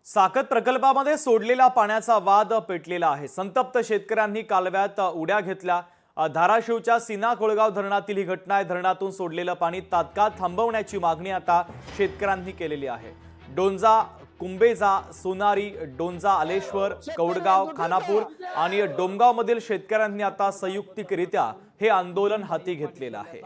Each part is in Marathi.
साकत प्रकल्पामध्ये सोडलेल्या पाण्याचा वाद पेटलेला आहे। संतप्त शेतकऱ्यांनी कालव्यात उड्या घेतल्या। धाराशिवच्या सीना कोळगाव धरणातील ही घटना आहे। धरणातून सोडलेलं पाणी तात्काळ थांबवण्याची मागणी आता शेतकऱ्यांनी केलेली आहे। डोंजा, कुंबेजा, सोनारी, डोंजा, आलेश्वर, कौडगाव, खानापूर आणि डोमगाव मधील शेतकऱ्यांनी आता संयुक्तिकरित्या हे आंदोलन हाती घेतलेलं आहे।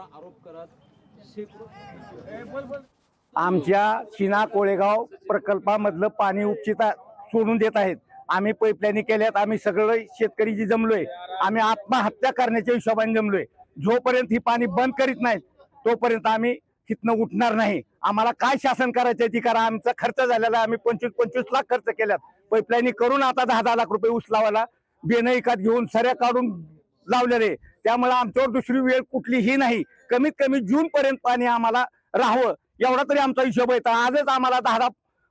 आमच्या सीना कोळेगाव प्रकल्पामधलं पाणी उपचिता सोडून देत आहेत। आम्ही पाईपलाईन केल्यात। आम्ही सगळे शेतकरी जी जमलोय, आम्ही आत्महत्या करण्याच्या हिशोबाने जमलोय। जोपर्यंत ही पाणी बंद करीत नाही तोपर्यंत आम्ही हितनं उठणार नाही। आम्हाला काय शासन करायचं ती करा। आमचा खर्च झालेला, आम्ही 25-25 लाख खर्च केल्यात पाईपलाईन करून। आता 10-10 लाख रुपये ऊस लावायला बेनं एकात घेऊन सऱ्या काढून लावलेले। त्यामुळे आमच्यावर दुसरी वेळ कुठलीही नाही। कमीत कमी जून पर्यंत पाणी आम्हाला राहावं एवढा तरी आमचा हिशोब आहे। आजच आम्हाला 10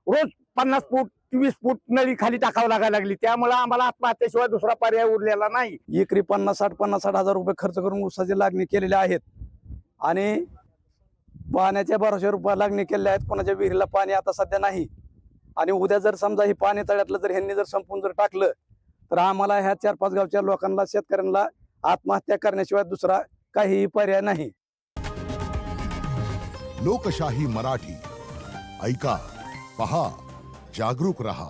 रोज 50 फूट 20 फूट नळी खाली टाकावं लागायला लागली। त्यामुळे आम्हाला आत्महत्येशिवाय दुसरा पर्याय उरलेला नाही। एकरी 50-60 हजार रुपये खर्च करून ऊसाची लागणी केलेली आहेत आणि पाण्याच्या 1200 रुपये लागणी केलेल्या आहेत। कोणाच्या विहिरीला पाणी आता सध्या नाही आणि उद्या जर समजा हे पाणी तळ्यातलं जर ह्यांनी जर संपून जर टाकलं तर आम्हाला ह्या 4-5 गावच्या लोकांना, शेतकऱ्यांना आत्महत्या करण्याशिवाय दुसरा काहीही पर्याय नाही। लोकशाही मराठी ऐका, पहा, जागरूक रहा।